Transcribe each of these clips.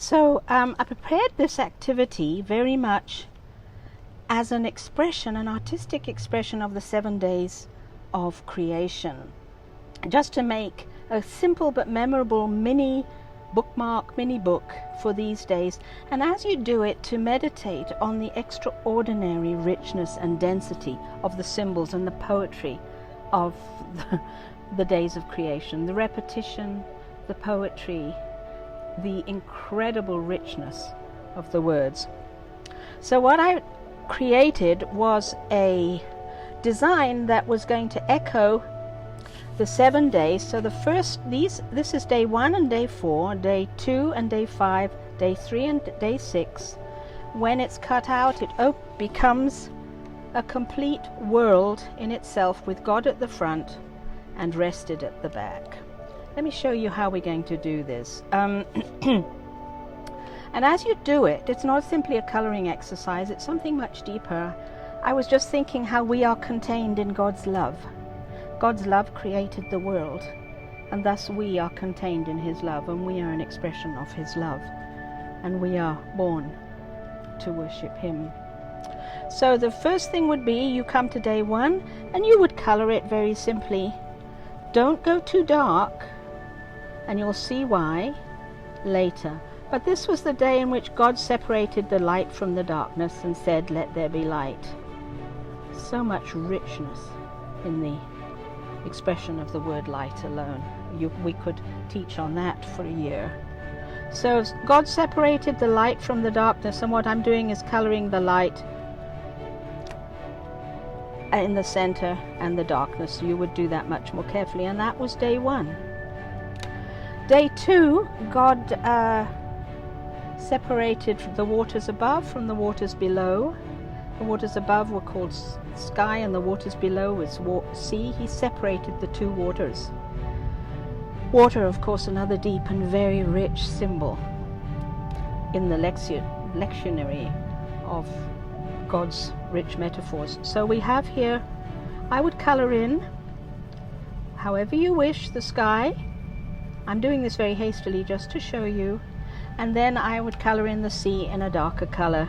So I prepared this activity very much as an expression, an artistic expression of the 7 days of creation, just to make a simple but memorable mini bookmark, mini book for these days, and as you do it, to meditate on the extraordinary richness and density of the symbols and the poetry of the days of creation, the repetition, the poetry, the incredible richness of the words. So what I created was a design that was going to echo the 7 days. So the first, this is day 1 and day 4, day 2 and day 5, day 3 and day 6. When it's cut out, it becomes a complete world in itself, with God at the front and rested at the back. Let me show you how we're going to do this. And as you do it, it's not simply a coloring exercise, it's something much deeper. I was just thinking how we are contained in God's love. God's love created the world, and thus we are contained in His love, and we are an expression of His love, and we are born to worship Him. So the first thing would be, you come to day 1 and you would color it very simply. Don't go too dark, and you'll see why later. But this was the day in which God separated the light from the darkness and said, "Let there be light." So much richness in the expression of the word light alone. We could teach on that for a year. So God separated the light from the darkness, and what I'm doing is coloring the light in the center and the darkness. You would do that much more carefully, and that was day 1. Day 2, God separated the waters above from the waters below. The waters above were called sky, and the waters below was sea. He separated the two waters. Water, of course, another deep and very rich symbol in the lectionary of God's rich metaphors. So we have here, I would color in, however you wish, the sky. I'm doing this very hastily just to show you. And then I would color in the sea in a darker color.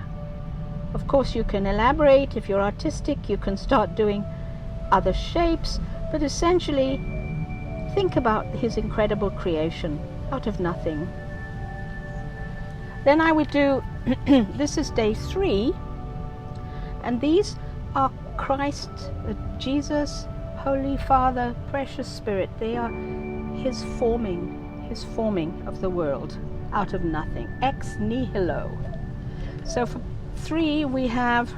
Of course, you can elaborate. If you're artistic, you can start doing other shapes, but essentially think about His incredible creation out of nothing. Then I would do, this is day 3, and these are Christ, Jesus, Holy Father, precious Spirit. They are His forming of the world out of nothing, ex nihilo. So for 3 we have,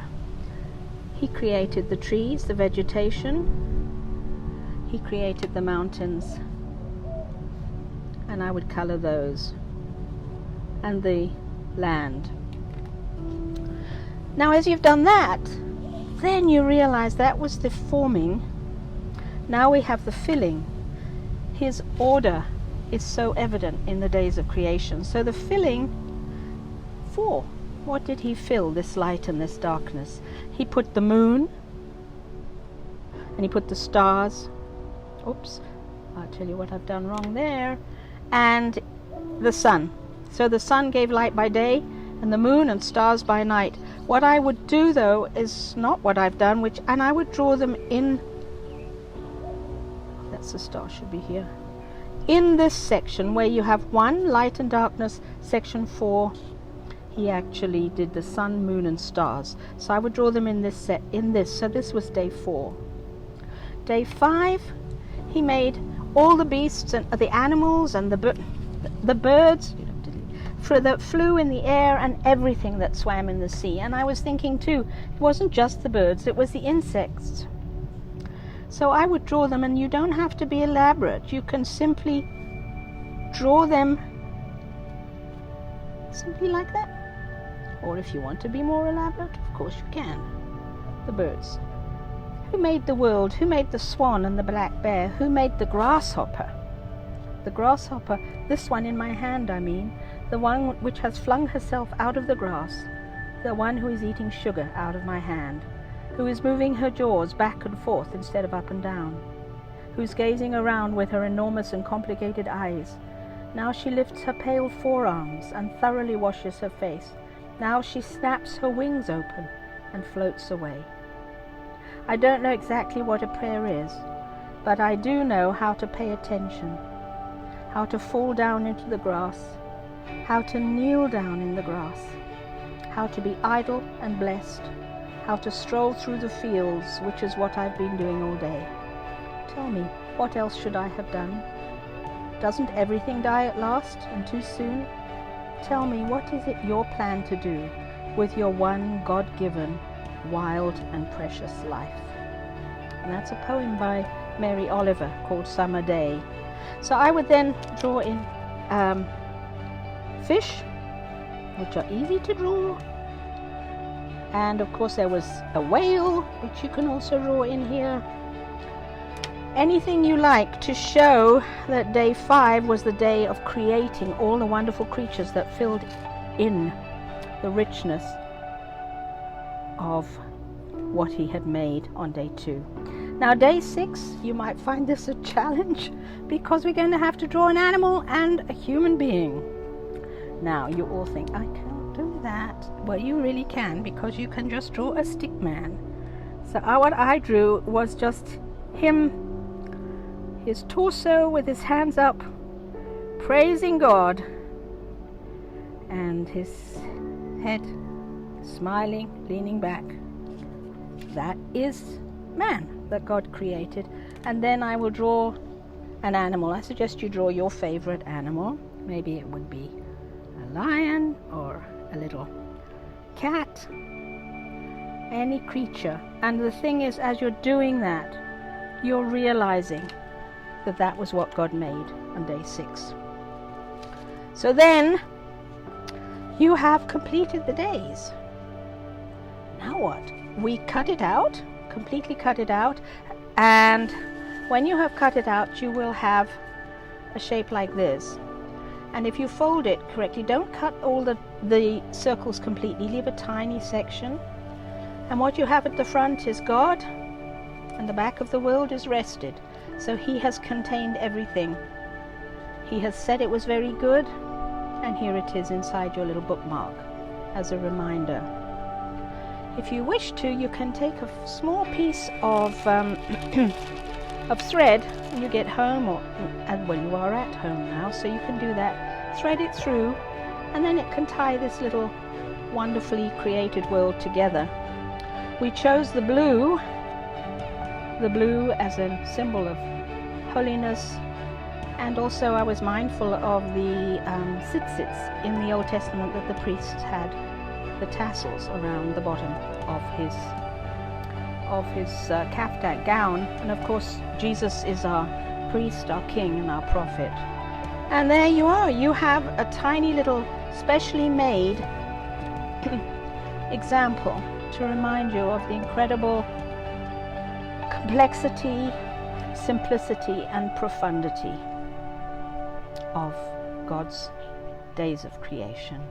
He created the trees, the vegetation, He created the mountains, and I would color those, and the land. Now as you've done that, then you realize that was the forming. Now we have the filling. His order is so evident in the days of creation. So the filling, for what did He fill this light and this darkness? He put the moon, and He put the stars. Oops, I'll tell you what I've done wrong there. And the sun. So the sun gave light by day, and the moon and stars by night. What I would do, though, is not what I've done, and I would draw them in. That's the star, should be here. In this section where you have 1, light and darkness, section 4, He actually did the sun, moon and stars. So I would draw them in this set, so this was day 4. Day 5, He made all the beasts and the animals and the birds that flew in the air, and everything that swam in the sea. And I was thinking too, it wasn't just the birds, it was the insects. So I would draw them, and you don't have to be elaborate. You can simply draw them simply like that. Or if you want to be more elaborate, of course you can. The birds. Who made the world? Who made the swan and the black bear? Who made the grasshopper? The grasshopper, this one in my hand, I mean, the one which has flung herself out of the grass, the one who is eating sugar out of my hand, who is moving her jaws back and forth instead of up and down, who's gazing around with her enormous and complicated eyes, Now she lifts her pale forearms and thoroughly washes her face. Now she snaps her wings open and floats away. I don't know exactly what a prayer is, but I do know how to pay attention, how to fall down into the grass, how to kneel down in the grass, how to be idle and blessed, how to stroll through the fields, which is what I've been doing all day. Tell me, what else should I have done? Doesn't everything die at last, and too soon? Tell me, what is it your plan to do with your one God-given, wild and precious life? And that's a poem by Mary Oliver called Summer Day. So I would then draw in fish, which are easy to draw. And of course there was a whale, which you can also draw in here. Anything you like to show that day 5 was the day of creating all the wonderful creatures that filled in the richness of what he had made on day 2. Now day 6, you might find this a challenge because we're going to have to draw an animal and a human being. Now you all think, I can't do that. Well, you really can, because you can just draw a stick man. So what I drew was just him, his torso with his hands up, praising God, and his head smiling, leaning back. That is man that God created. And then I will draw an animal. I suggest you draw your favorite animal. Maybe it would be a lion or a little cat, any creature. And the thing is, as you're doing that, you're realizing that that was what God made on day 6. So then you have completed the days. Now what? We cut it out, completely cut it out, and when you have cut it out, you will have a shape like this. And if you fold it correctly, don't cut all the circles completely, leave a tiny section. And what you have at the front is God, and the back of the world is rested. So he has contained everything. He has said it was very good, and here it is inside your little bookmark as a reminder. If you wish to, you can take a small piece of thread when you get home, and well, you are at home now, so you can do that. Thread it through, and then it can tie this little wonderfully created world together. We chose the blue as a symbol of holiness, and also I was mindful of the tzitzits in the Old Testament that the priests had, the tassels around the bottom of his kaftan gown. And of course Jesus is our priest, our king, and our prophet. And there you are, you have a tiny little specially made example to remind you of the incredible complexity, simplicity, and profundity of God's days of creation.